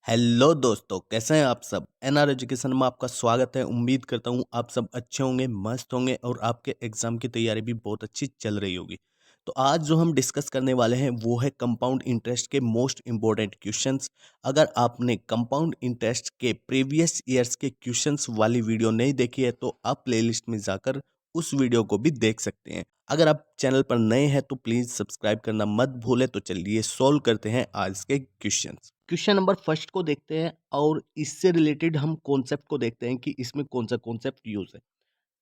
Hello दोस्तों, कैसे हैं आप सब? एनआर एजुकेशन में आपका स्वागत है। उम्मीद करता हूँ आप सब अच्छे होंगे, मस्त होंगे और आपके एग्ज़ाम की तैयारी भी बहुत अच्छी चल रही होगी। तो आज जो हम डिस्कस करने वाले हैं वो है कंपाउंड इंटरेस्ट के मोस्ट इम्पोर्टेंट क्वेश्चंस। अगर आपने कंपाउंड इंटरेस्ट के प्रीवियस ईयर्स के क्वेश्चंस वाली वीडियो नहीं देखी है तो आप प्लेलिस्ट में जाकर उस वीडियो को भी देख सकते हैं। अगर आप चैनल पर नए हैं तो प्लीज़ सब्सक्राइब करना मत भूलें। तो चलिए सॉल्व करते हैं आज के क्वेश्चंस। क्वेश्चन नंबर फर्स्ट को देखते हैं और इससे रिलेटेड हम कॉन्सेप्ट को देखते हैं कि इसमें कौन सा कॉन्सेप्ट यूज है।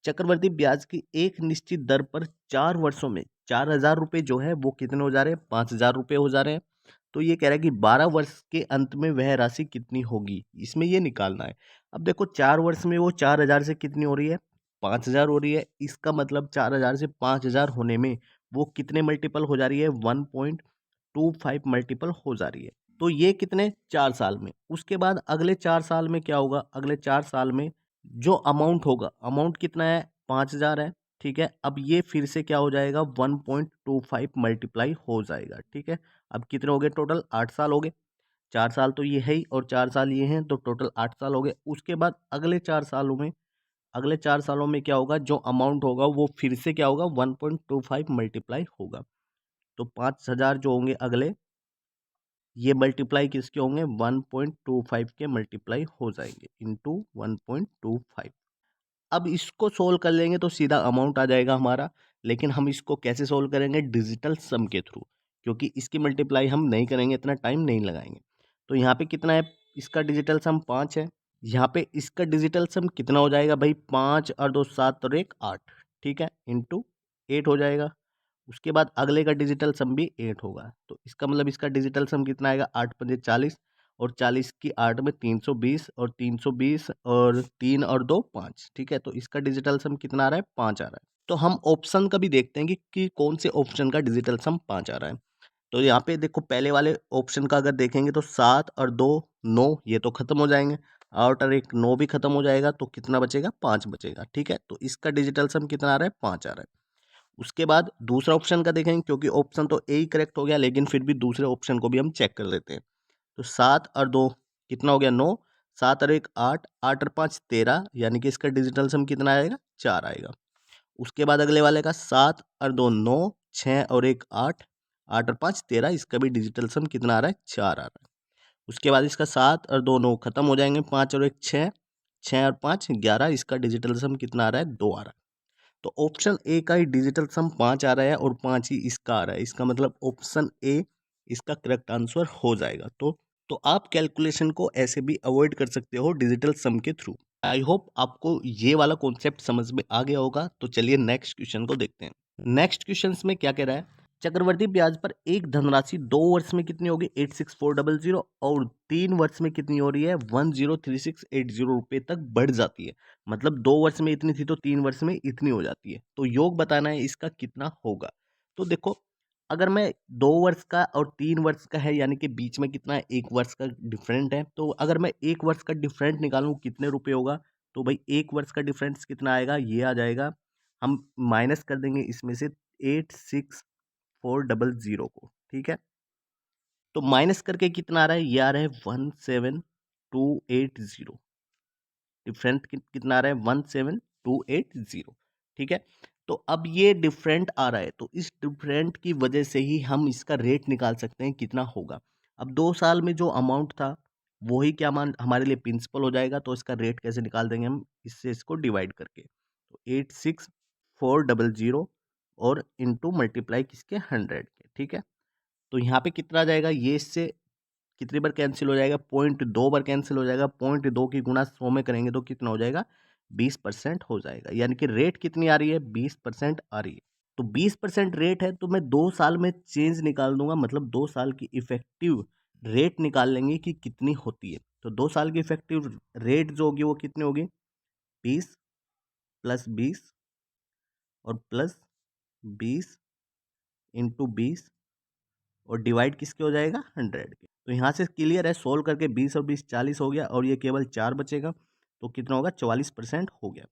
चक्रवर्ती ब्याज की एक निश्चित दर पर 4 वर्षों में 4,000 रुपये जो है वो कितने हो जा रहे हैं? 5,000 रुपये हो जा रहे हैं। तो ये कह रहा है कि 12 वर्ष के अंत में वह राशि कितनी होगी, इसमें ये निकालना है। अब देखो 4 वर्ष में वो 4,000 से कितनी हो रही है? 5,000 हो रही है। इसका मतलब 4,000 से 5,000 होने में वो कितने मल्टीपल हो जा रही है? 1.25 मल्टीपल हो जा रही है। तो ये कितने? 4 साल में। उसके बाद अगले 4 साल में क्या होगा? अगले 4 साल में जो अमाउंट होगा, अमाउंट कितना है? 5,000 है। ठीक है, अब ये फिर से क्या हो जाएगा? 1.25 मल्टीप्लाई हो जाएगा। ठीक है, अब कितने हो गए टोटल? 8 साल हो गए। 4 साल तो ये है ही और 4 साल ये हैं, तो टोटल 8 साल हो गए। उसके बाद अगले 4 सालों में क्या होगा? जो अमाउंट होगा वो फिर से क्या होगा? 1.25 मल्टीप्लाई होगा। तो 5,000 जो होंगे अगले, ये मल्टीप्लाई किसके होंगे? 1.25 के मल्टीप्लाई हो जाएंगे इंटू 1.25। अब इसको सोल्व कर लेंगे तो सीधा अमाउंट आ जाएगा हमारा। लेकिन हम इसको कैसे सोल्व करेंगे? डिजिटल सम के थ्रू, क्योंकि इसकी मल्टीप्लाई हम नहीं करेंगे, इतना टाइम नहीं लगाएंगे। तो यहाँ पे कितना है? इसका डिजिटल सम 5 है। यहाँ पे इसका डिजिटल सम कितना हो जाएगा भाई? 5 और 2 7 और 1 8। ठीक है, इंटू 8 हो जाएगा। उसके बाद अगले का डिजिटल सम भी 8 होगा। तो इसका मतलब इसका डिजिटल सम कितना आएगा? 8 पंजे 40 और 40 की 8 में 320 और 320 और 3 और 2 5। ठीक है, तो इसका डिजिटल सम कितना आ रहा है? 5 आ रहा है। तो हम ऑप्शन का भी देखते हैं कि कौन से ऑप्शन का डिजिटल सम 5 आ रहा है। तो यहाँ पे देखो पहले वाले ऑप्शन का अगर देखेंगे तो 7 और 2 9, ये तो खत्म हो जाएंगे। 8 और 1 9 भी खत्म हो जाएगा, तो कितना बचेगा? 5 बचेगा। ठीक है, तो इसका डिजिटल सम कितना आ रहा है? 5 आ रहा है। उसके बाद दूसरा ऑप्शन का देखेंगे, क्योंकि ऑप्शन तो ए ही करेक्ट हो गया, लेकिन फिर भी दूसरे ऑप्शन को भी हम चेक कर लेते हैं। तो 7 और 2 कितना हो गया? 9। 7 और 1 8, 8 और 5 13, यानी कि इसका डिजिटल सम कितना आएगा? 4 आएगा। उसके बाद अगले वाले का 7 और 2 9, 6 और 1 8, 8 और 5 13, इसका भी डिजिटल सम कितना आ रहा है? 4 आ रहा है। उसके बाद इसका 7 और 2 9 खत्म हो जाएंगे, 5 और 1 6, 6 और 5 11, इसका डिजिटल सम कितना आ रहा है? 2 आ रहा है। तो ऑप्शन ए का ही डिजिटल सम 5 आ रहा है और 5 ही इसका आ रहा है। इसका मतलब ऑप्शन ए इसका करेक्ट आंसर हो जाएगा। तो आप कैलकुलेशन को ऐसे भी अवॉइड कर सकते हो डिजिटल सम के थ्रू। आई होप आपको ये वाला कॉन्सेप्ट समझ में आ गया होगा। तो चलिए नेक्स्ट क्वेश्चन को देखते हैं। नेक्स्ट क्वेश्चन में क्या कह रहा है? चक्रवर्ती ब्याज पर एक धनराशि 2 वर्ष में कितनी होगी? 86400 और 3 वर्ष में कितनी हो रही है? 103680 रुपये तक बढ़ जाती है। मतलब 2 वर्ष में इतनी थी तो 3 वर्ष में इतनी हो जाती है। तो योग बताना है इसका कितना होगा। तो देखो, अगर मैं 2 वर्ष का और 3 वर्ष का है, यानी कि बीच में कितना है? 1 वर्ष का डिफरेंट है। तो अगर मैं 1 वर्ष का डिफरेंट निकालूं कितने रुपए होगा? तो भाई 1 वर्ष का डिफरेंस कितना आएगा? ये आ जाएगा। हम माइनस कर देंगे इसमें से 86400 को। ठीक है, तो माइनस करके कितना आ रहा है? ये आ रहा है 17280। डिफरेंट कितना आ रहा है? 17280। ठीक है, तो अब ये डिफरेंट आ रहा है, तो इस डिफरेंट की वजह से ही हम इसका रेट निकाल सकते हैं कितना होगा। अब 2 साल में जो अमाउंट था वही क्या मान हमारे लिए प्रिंसिपल हो जाएगा। तो इसका रेट कैसे निकाल देंगे हम? इससे इसको डिवाइड करके। तो 86400 और इंटू मल्टीप्लाई किसके? 100 के। ठीक है, तो यहाँ पे कितना आ जाएगा? ये इससे कितनी बार कैंसिल हो जाएगा? 0.2 बार कैंसिल हो जाएगा। 0.2 की गुणा 100 में करेंगे तो कितना हो जाएगा? 20% हो जाएगा। यानी कि रेट कितनी आ रही है? 20% आ रही है। तो 20% रेट है, तो मैं 2 साल में चेंज निकाल दूंगा, मतलब 2 साल की इफेक्टिव रेट निकाल लेंगे कि कितनी होती है। तो 2 साल की इफेक्टिव रेट जो होगी वो कितनी होगी? 20 प्लस 20 और प्लस 20 इंटू 20 और डिवाइड किसके हो जाएगा? 100 के। तो यहाँ से क्लियर है, सोल्व करके 20 और 20 40 हो गया और ये केवल 4 बचेगा। तो कितना होगा? 44% हो गया।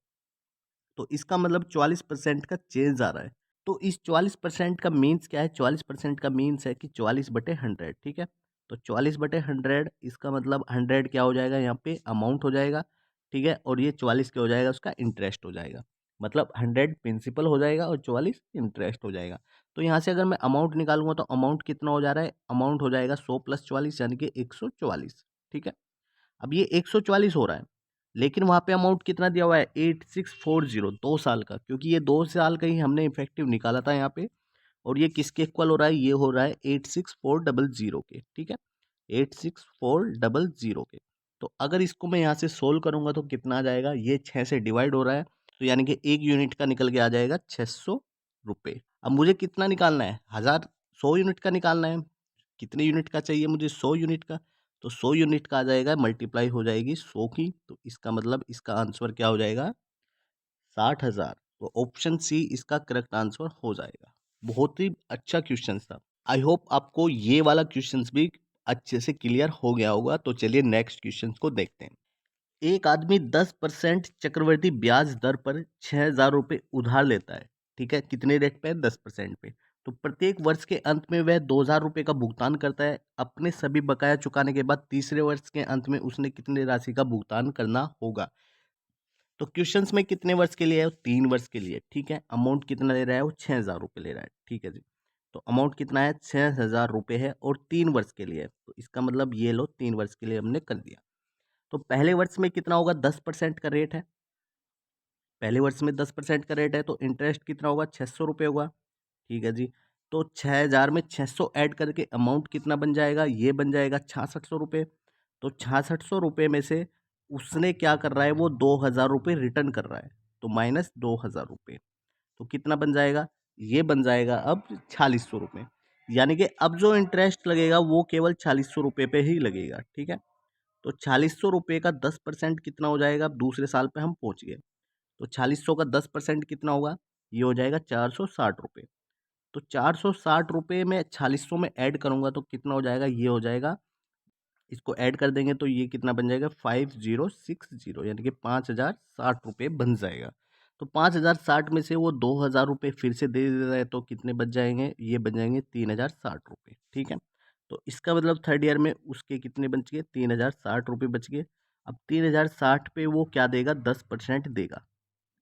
तो इसका मतलब 44% का चेंज आ रहा है। तो इस 44% का मीन्स क्या है? 44% का मीन्स है कि 44/100। ठीक है, तो 44/100 इसका मतलब 100 क्या हो जाएगा यहाँ पे अमाउंट हो जाएगा, ठीक है, और ये 44 क्या हो जाएगा उसका इंटरेस्ट हो जाएगा। मतलब 100 प्रिंसिपल हो जाएगा और 44 इंटरेस्ट हो जाएगा। तो यहाँ से अगर मैं अमाउंट निकालूंगा तो अमाउंट कितना हो जा रहा है, अमाउंट हो जाएगा 100 + 44 यानी कि 144, ठीक है। अब ये 144 हो रहा है, लेकिन वहाँ पे अमाउंट कितना दिया हुआ है 8640, 2 साल का, क्योंकि ये 2 साल का ही हमने इफेक्टिव निकाला था यहाँ पे। और ये किसके इक्वल हो रहा है, ये हो रहा है 86400 के, ठीक है, 86400 के। तो अगर इसको मैं यहाँ से सोल्व करूंगा तो कितना आ जाएगा, ये 6 से डिवाइड हो रहा है, तो यानी कि 1 यूनिट का निकल के आ जाएगा 600 रुपये। अब मुझे कितना निकालना है, 100 यूनिट का निकालना है। कितने यूनिट का चाहिए मुझे, 100 यूनिट का। तो 100 यूनिट का आ जाएगा, मल्टीप्लाई हो जाएगी 100 की, तो इसका मतलब इसका आंसर क्या हो जाएगा, 60,000। तो ऑप्शन सी इसका करेक्ट आंसर हो जाएगा। बहुत ही अच्छा क्वेश्चन था। आई होप आपको ये वाला क्वेश्चन भी अच्छे से क्लियर हो गया होगा। तो चलिए नेक्स्ट क्वेश्चन को देखते हैं। एक आदमी 10% चक्रवृद्धि ब्याज दर पर 6,000 रुपये उधार लेता है, ठीक है, कितने रेट पे, 10% पे। तो प्रत्येक वर्ष के अंत में वह 2,000 रुपये का भुगतान करता है। अपने सभी बकाया चुकाने के बाद तीसरे वर्ष के अंत में उसने कितने राशि का भुगतान करना होगा। तो क्वेश्चंस में कितने वर्ष के लिए है, 3 वर्ष के लिए, ठीक है। अमाउंट कितना ले रहा है, वो 6,000 रुपये ले रहा है, ठीक है जी। तो अमाउंट कितना है, 6,000 रुपये है और 3 वर्ष के लिए है। तो इसका मतलब ये लो 3 वर्ष के लिए हमने कर दिया। तो पहले वर्ष में कितना होगा, 10% का रेट है। पहले वर्ष में 10% का रेट है, तो इंटरेस्ट कितना होगा, 600 रुपये होगा, ठीक है जी। तो 6,000 में 600 ऐड करके अमाउंट कितना बन जाएगा, ये बन जाएगा 6600 रुपये। तो 6600 रुपये में से उसने क्या कर रहा है, वो 2,000 रुपये रिटर्न कर रहा है, तो माइनस 2,000 रुपये। तो कितना बन जाएगा, ये बन जाएगा अब 4600 रुपये। यानी कि अब जो इंटरेस्ट लगेगा वो केवल 4600 रुपये पे ही लगेगा, ठीक है। तो 4600 रुपये का 10% कितना हो जाएगा, अब दूसरे साल पे हम पहुंच गए। तो 4600 का 10% कितना होगा, ये हो जाएगा 460 रुपये। तो 460 रुपये में 4600 में ऐड करूंगा तो कितना हो जाएगा, ये हो जाएगा, इसको ऐड कर देंगे तो ये कितना बन जाएगा, 5060, यानी कि 5,060 रुपये बन जाएगा। तो 5,060 में से वो 2,000 रुपये फिर से दे दे रहा है, तो कितने बच जाएंगे, ये बन जाएंगे 3,060 रुपये, ठीक है। तो इसका मतलब थर्ड ईयर में उसके कितने बच गए, 3,060 रुपये बच गए। अब 3,060 पे वो क्या देगा, 10% देगा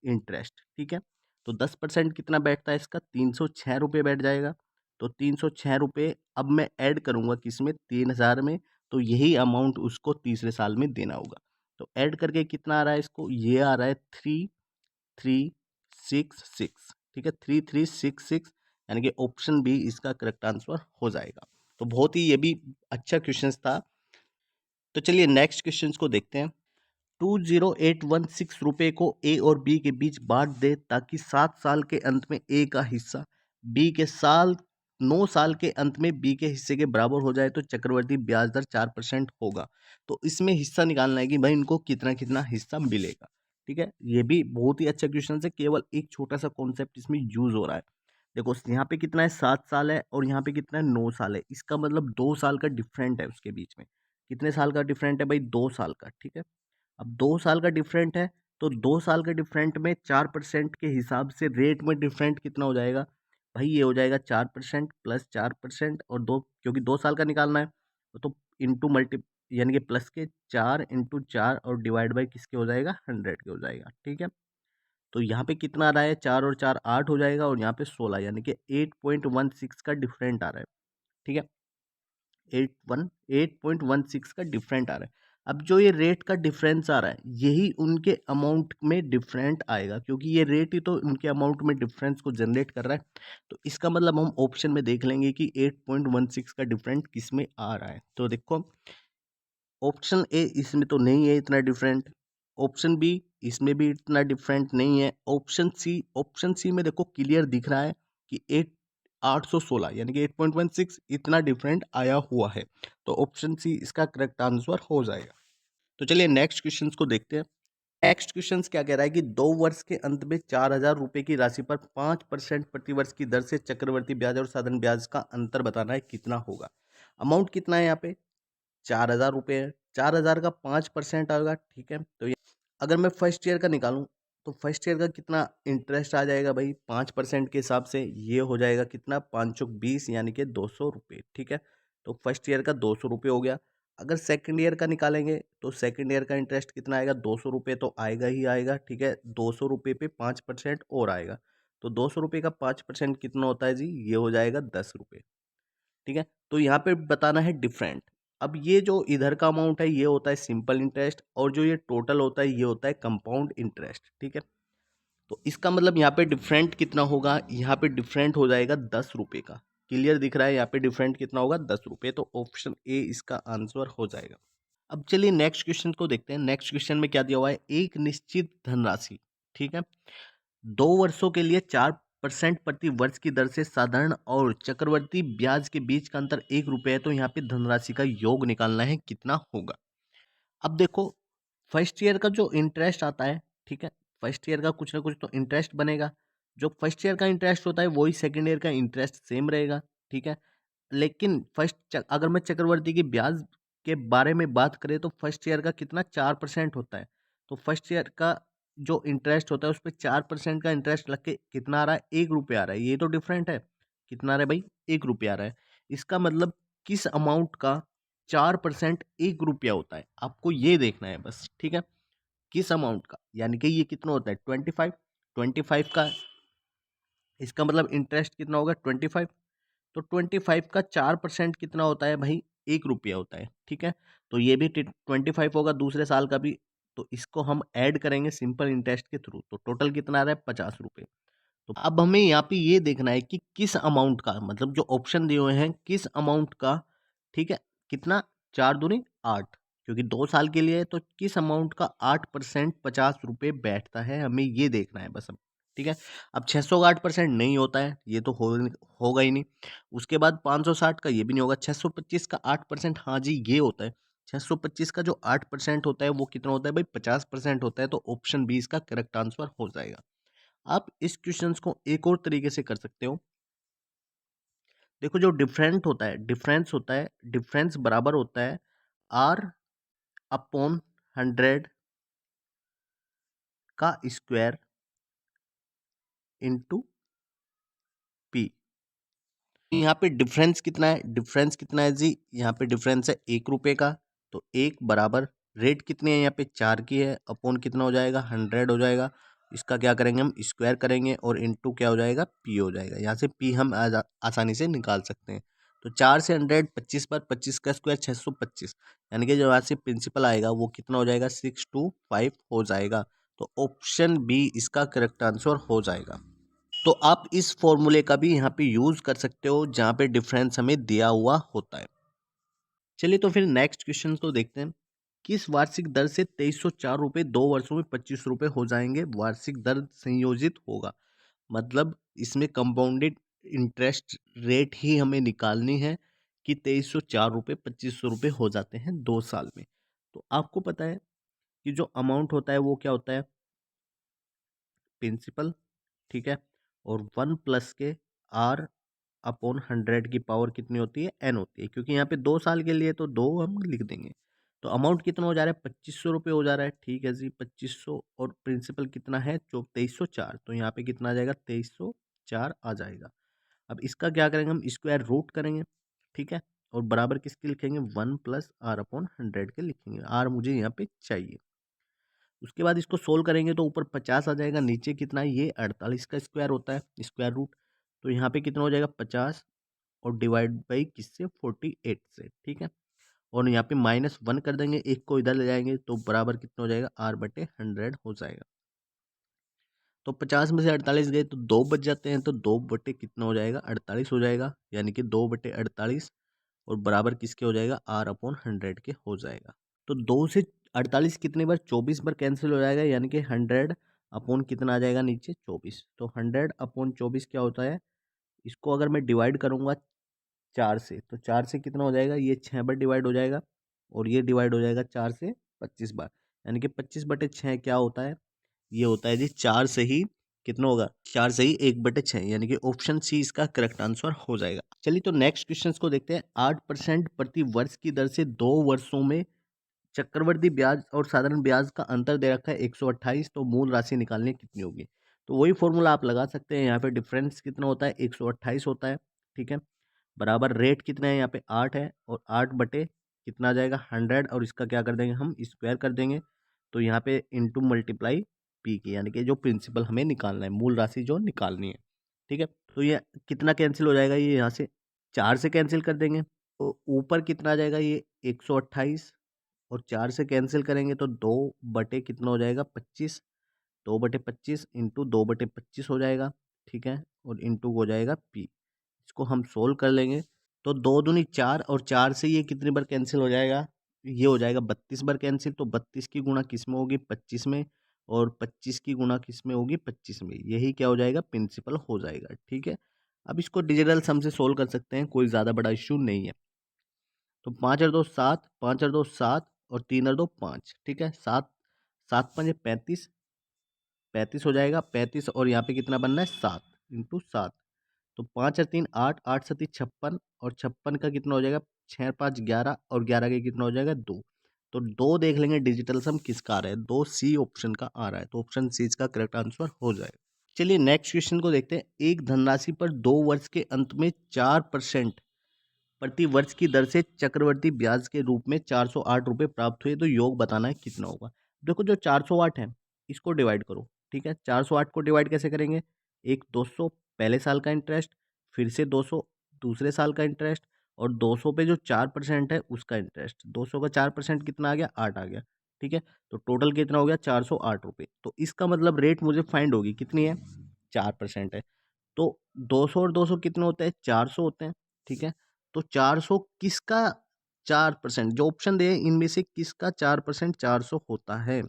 इंटरेस्ट, ठीक है। तो 10% कितना बैठता है इसका, 306 रुपये बैठ जाएगा। तो 306 रुपये अब मैं ऐड करूंगा किसमें, 3,000 में। तो यही अमाउंट उसको तीसरे साल में देना होगा। तो ऐड करके कितना आ रहा है इसको, ये आ रहा है 3,366, ठीक है, 3,366, यानी कि ऑप्शन बी इसका करेक्ट आंसर हो जाएगा। तो बहुत ही ये भी अच्छा क्वेश्चन था। तो चलिए नेक्स्ट क्वेश्चन को देखते हैं। 20816 रुपये को ए और बी के बीच बांट दे ताकि 7 साल के अंत में ए का हिस्सा बी के साल 9 साल के अंत में बी के हिस्से के बराबर हो जाए तो चक्रवर्ती ब्याज दर 4% होगा। तो इसमें हिस्सा निकालना है कि भाई इनको कितना कितना हिस्सा मिलेगा, ठीक है। ये भी बहुत ही अच्छा क्वेश्चन है, केवल एक छोटा सा कॉन्सेप्ट इसमें यूज हो रहा है। देखो यहाँ पे कितना है, 7 साल है और यहाँ पे कितना है, 9 साल है। इसका मतलब 2 साल का डिफरेंट है उसके बीच में। कितने साल का डिफरेंट है भाई, 2 साल का, ठीक है। अब 2 साल का डिफरेंट है, तो 2 साल के डिफरेंट में 4% के हिसाब से रेट में डिफरेंट कितना हो जाएगा भाई, ये हो जाएगा 4% प्लस 4% और दो, क्योंकि 2 साल का निकालना है तो इंटू मल्टी, यानी कि प्लस के 4 × 4 और डिवाइड बाई किसके हो जाएगा, 100 के हो जाएगा, ठीक है। तो यहाँ पे कितना आ रहा है, 4 और 4 8 हो जाएगा और यहाँ पे 16, यानी कि 8.16 का डिफरेंट आ रहा है, ठीक है। 8.16 का डिफरेंट आ रहा है। अब जो ये रेट का डिफरेंस आ रहा है यही उनके अमाउंट में डिफरेंट आएगा, क्योंकि ये रेट ही तो उनके अमाउंट में डिफरेंस को जनरेट कर रहा है। तो इसका मतलब हम ऑप्शन में देख लेंगे कि 8.16 का डिफरेंट किस में आ रहा है। तो देखो ऑप्शन ए इसमें तो नहीं है इतना डिफरेंट, ऑप्शन बी इसमें भी इतना डिफरेंट नहीं है, ऑप्शन सी में देखो क्लियर दिख रहा है कि 816 यानी कि 8.16 इतना डिफरेंट आया हुआ है। तो ऑप्शन सी इसका करेक्ट आंसर हो जाएगा। तो चलिए नेक्स्ट क्वेश्चन को देखते हैं। नेक्स्ट क्वेश्चन क्या कह रहा है कि 2 वर्ष के अंत में 4,000 रुपये की राशि पर 5% प्रतिवर्ष की दर से चक्रवर्ती ब्याज और साधन ब्याज का अंतर बताना है, कितना होगा। अमाउंट कितना है यहाँ पे, 4,000 रुपये है, 4,000 का 5% आएगा, ठीक है। तो अगर मैं फर्स्ट ईयर का निकालूं तो फर्स्ट ईयर का कितना इंटरेस्ट आ जाएगा भाई, 5% के हिसाब से ये हो जाएगा कितना, 520 यानी कि 200 रुपये, ठीक है। तो फर्स्ट ईयर का 200 रुपये हो गया। अगर सेकंड ईयर का निकालेंगे तो सेकंड ईयर का इंटरेस्ट कितना आएगा, 200 रुपये तो आएगा ही आएगा, ठीक है। 200 रुपये पे 5% और आएगा, तो 200 रुपये का 5% कितना होता है जी, ये हो जाएगा 10 रुपये, ठीक है। तो यहाँ पे बताना है डिफरेंट। अब ये जो इधर का अमाउंट है ये होता है सिंपल इंटरेस्ट, और जो ये टोटल होता है ये होता है कंपाउंड इंटरेस्ट, ठीक है। तो इसका मतलब यहाँ पे डिफरेंट कितना होगा, यहाँ पे डिफरेंट हो जाएगा 10 रुपये का। क्लियर दिख रहा है, यहाँ पे डिफरेंट कितना होगा, 10 रुपये। तो ऑप्शन ए इसका आंसर हो जाएगा। अब चलिए नेक्स्ट क्वेश्चन को देखते हैं। नेक्स्ट क्वेश्चन में क्या दिया हुआ है, एक निश्चित धनराशि, ठीक है, 2 वर्षों के लिए 4% प्रति वर्ष की दर से साधारण और चक्रवर्ती ब्याज के बीच का अंतर 1 रुपये है। तो यहाँ पे धनराशि का योग निकालना है, कितना होगा। अब देखो, फर्स्ट ईयर का जो इंटरेस्ट आता है, ठीक है, फर्स्ट ईयर का कुछ ना कुछ तो इंटरेस्ट बनेगा। जो फर्स्ट ईयर का इंटरेस्ट होता है वही सेकंड ईयर का इंटरेस्ट सेम रहेगा, ठीक है। लेकिन अगर मैं चक्रवर्ती की ब्याज के बारे में बात करें तो फर्स्ट ईयर का कितना 4% होता है। तो फर्स्ट ईयर का जो इंटरेस्ट होता है उस पर 4% का इंटरेस्ट लग के कितना आ रहा है, 1 रुपये आ रहा है। ये तो डिफरेंट है, कितना आ रहा है भाई, 1 रुपये आ रहा है। इसका मतलब किस अमाउंट का 4% 1 रुपया होता है, आपको ये देखना है बस, ठीक है। किस अमाउंट का, यानी कि ये कितना होता है 25 का, इसका मतलब इंटरेस्ट कितना होगा 25। तो 25 का 4% कितना होता है भाई, 1 रुपया होता है, ठीक है। तो ये भी 25 होगा दूसरे साल का भी। तो इसको हम ऐड करेंगे सिंपल इंटरेस्ट के थ्रू, तो टोटल कितना आ रहा है 50 रुपये। तो अब हमें यहाँ पे ये देखना है कि किस अमाउंट का, मतलब जो ऑप्शन दिए हुए हैं किस अमाउंट का, ठीक है, कितना, 4 दूनी 8, क्योंकि 2 साल के लिए है, तो किस अमाउंट का 8% 50 रुपये बैठता है, हमें ये देखना है बस अब, ठीक है। अब 600 का 8% नहीं होता है, ये तो होगा ही नहीं। उसके बाद 560 का ये भी नहीं होगा। 625 का 8%, हाँ जी ये होता है। 625 का जो 8% होता है वो कितना होता है भाई, 50% होता है। तो ऑप्शन बी इसका करेक्ट आंसर हो जाएगा। आप इस क्वेश्चंस को एक और तरीके से कर सकते हो। देखो, जो डिफरेंस बराबर होता है आर अपॉन 100 का स्क्वायर इंटू पी। यहाँ पे डिफरेंस कितना है जी, यहाँ पे डिफरेंस है 1 रुपये का। तो 1 बराबर रेट कितनी है, यहाँ पे 4 की है, अपॉन कितना हो जाएगा 100 हो जाएगा। इसका क्या करेंगे हम, स्क्वायर करेंगे, और इनटू क्या हो जाएगा, पी हो जाएगा। यहाँ से पी हम आसानी से निकाल सकते हैं। तो 4 से 100, 25 पर 25 का स्क्वायर 625, यानी कि जो यहाँ से प्रिंसिपल आएगा वो कितना हो जाएगा, 625 हो जाएगा। तो ऑप्शन बी इसका करेक्ट आंसर हो जाएगा। तो आप इस फॉर्मूले का भी यहाँ पे यूज कर सकते हो जहाँ पे डिफरेंस हमें दिया हुआ होता है। चलिए तो फिर नेक्स्ट क्वेश्चन को देखते हैं। किस वार्षिक दर से 2304 रुपये 2 वर्षों में 25 रुपये हो जाएंगे। वार्षिक दर संयोजित होगा, मतलब इसमें कंपाउंडेड इंटरेस्ट रेट ही हमें निकालनी है कि 2304 रुपये 2500 रुपये हो जाते हैं 2 साल में। तो आपको पता है कि जो अमाउंट होता है वो क्या होता है, प्रिंसिपल, ठीक है, और 1 + के आर अपॉन 100 की पावर कितनी होती है, एन होती है। क्योंकि यहाँ पे 2 साल के लिए तो 2 हम लिख देंगे। तो अमाउंट कितना हो जा रहा है, 2500 रुपये हो जा रहा है, ठीक है जी 2500, और प्रिंसिपल कितना है 2304। तो यहाँ पे कितना आ जाएगा, 2304 आ जाएगा। अब इसका क्या करेंगे हम, स्क्वायर रूट करेंगे, ठीक है, और बराबर किसके लिखेंगे, 1 + r/100 के लिखेंगे। आर मुझे यहाँ पे चाहिए। उसके बाद इसको सोल्व करेंगे तो ऊपर 50 आ जाएगा, नीचे कितना है, ये 48 का स्क्वायर होता है, स्क्वायर रूट। तो यहाँ पे कितना हो जाएगा 50, और डिवाइड बाई किससे, 48 से, ठीक है। और यहाँ पे -1 कर देंगे, एक को इधर ले जाएंगे तो बराबर कितना हो जाएगा, r/100 हो जाएगा। तो 50 में से 48 गए तो 2 बच जाते हैं, तो 2 बटे कितना हो जाएगा, 48 हो जाएगा, यानी कि 2/48, और बराबर किसके हो जाएगा, r/100 के हो जाएगा। तो 2 से 48 कितने बार, 24 बार कैंसिल हो जाएगा, यानी कि 100 अपॉन कितना आ जाएगा नीचे, 24। तो 100/24 क्या होता है, इसको अगर मैं डिवाइड करूँगा 4 से, तो 4 से कितना हो जाएगा, ये 6 बार डिवाइड हो जाएगा, और ये डिवाइड हो जाएगा 4 से 25 बार, यानी कि 25/6 क्या होता है, ये होता है जी 4 से ही कितना होगा, 4 से ही 1/6, यानी कि ऑप्शन सी इसका करेक्ट आंसर हो जाएगा। चलिए तो नेक्स्ट क्वेश्चन को देखते हैं। 8% प्रति वर्ष की दर से 2 वर्षों में चक्रवृद्धि ब्याज और साधारण ब्याज का अंतर दे रखा है 128, तो मूल राशि निकालनी कितनी होगी। तो वही फॉर्मूला आप लगा सकते हैं। यहाँ पे डिफरेंस कितना होता है, 128 होता है, ठीक है। बराबर रेट कितना है यहाँ पे 8 है, और 8 बटे कितना आ जाएगा 100, और इसका क्या कर देंगे हम स्क्वायर कर देंगे। तो यहाँ पे इंटू मल्टीप्लाई पी की, यानी कि जो प्रिंसिपल हमें निकालना है, मूल राशि जो निकालनी है। ठीक है, तो ये कितना कैंसिल हो जाएगा, ये यहाँ से 4 से कैंसिल कर देंगे, तो ऊपर कितना आ जाएगा ये 128, और 4 से कैंसिल करेंगे तो 2 बटे कितना हो जाएगा 25, 2 बटे 25 इंटू 2 बटे 25 हो जाएगा। ठीक है, और इंटू हो जाएगा पी। इसको हम सोल्व कर लेंगे तो 2 दूनी 4, और 4 से ये कितनी बार कैंसिल हो जाएगा, ये हो जाएगा 32 बार कैंसिल। तो 32 की गुणा किस में होगी 25 में, और 25 की गुणा किस में होगी 25 में, यही क्या हो जाएगा प्रिंसिपल हो जाएगा। ठीक है, अब इसको डिजिटल सम से सोल्व कर सकते हैं, कोई ज़्यादा बड़ा इश्यू नहीं है। तो 5 और 2 7, 5 और 2 7, और 3 और 2 5। ठीक है, 7 7 5 35, 35 हो जाएगा 35, और यहाँ पे कितना बनना है 7 इंटू 7। तो 5 और 3 8, 8 7 56, और 56 का कितना हो जाएगा 6 5 11, और 11 का कितना हो जाएगा 2। तो 2 देख लेंगे डिजिटल सम किसका आ रहा है, 2 सी ऑप्शन का आ रहा है, तो ऑप्शन सी इसका करेक्ट आंसर हो जाएगा। चलिए नेक्स्ट क्वेश्चन को देखते हैं। एक धनराशि पर 2 वर्ष के अंत में 4% प्रति वर्ष की दर से चक्रवर्ती ब्याज के रूप में 408 रुपये प्राप्त हुए, तो योग बताना है कितना होगा। देखो जो 408 है इसको डिवाइड करो। ठीक है, 408 को डिवाइड कैसे करेंगे, एक 200 पहले साल का इंटरेस्ट, फिर से 200 दूसरे साल का इंटरेस्ट, और 200 पे जो 4% है उसका इंटरेस्ट। 200 का 4% कितना आ गया 8 आ गया। ठीक है, तो टोटल कितना हो गया 408 रुपये। तो इसका मतलब रेट मुझे फाइंड होगी कितनी है 4% है। तो 200 और 200 कितने होते हैं 400 होते हैं। ठीक है, तो 400 किसका 4%, जो ऑप्शन दे इनमें से किसका 4% 400 होता है,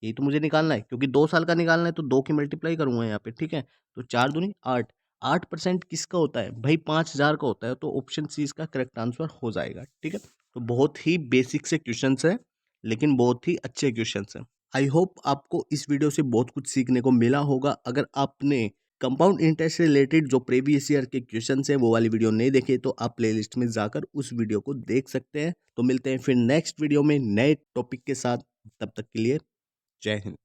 ये तो मुझे निकालना है, क्योंकि 2 साल का निकालना है तो 2 की मल्टीप्लाई करूंगा यहाँ पे। ठीक है, तो 4 दूनी 8, 8% किसका होता है भाई 5000 का होता है, तो ऑप्शन सी इसका करेक्ट आंसर हो जाएगा। ठीक है, तो बहुत ही बेसिक से क्वेश्चन है, लेकिन बहुत ही अच्छे क्वेश्चन हैं। आई होप आपको इस वीडियो से बहुत कुछ सीखने को मिला होगा। अगर आपने कंपाउंड इंटरेस्ट से रिलेटेड जो प्रीवियस ईयर के क्वेश्चन है वो वाली वीडियो नहीं देखे, तो आप प्लेलिस्ट में जाकर उस वीडियो को देख सकते हैं। तो मिलते हैं फिर नेक्स्ट वीडियो में नए टॉपिक के साथ, तब तक के लिए जय हिंद।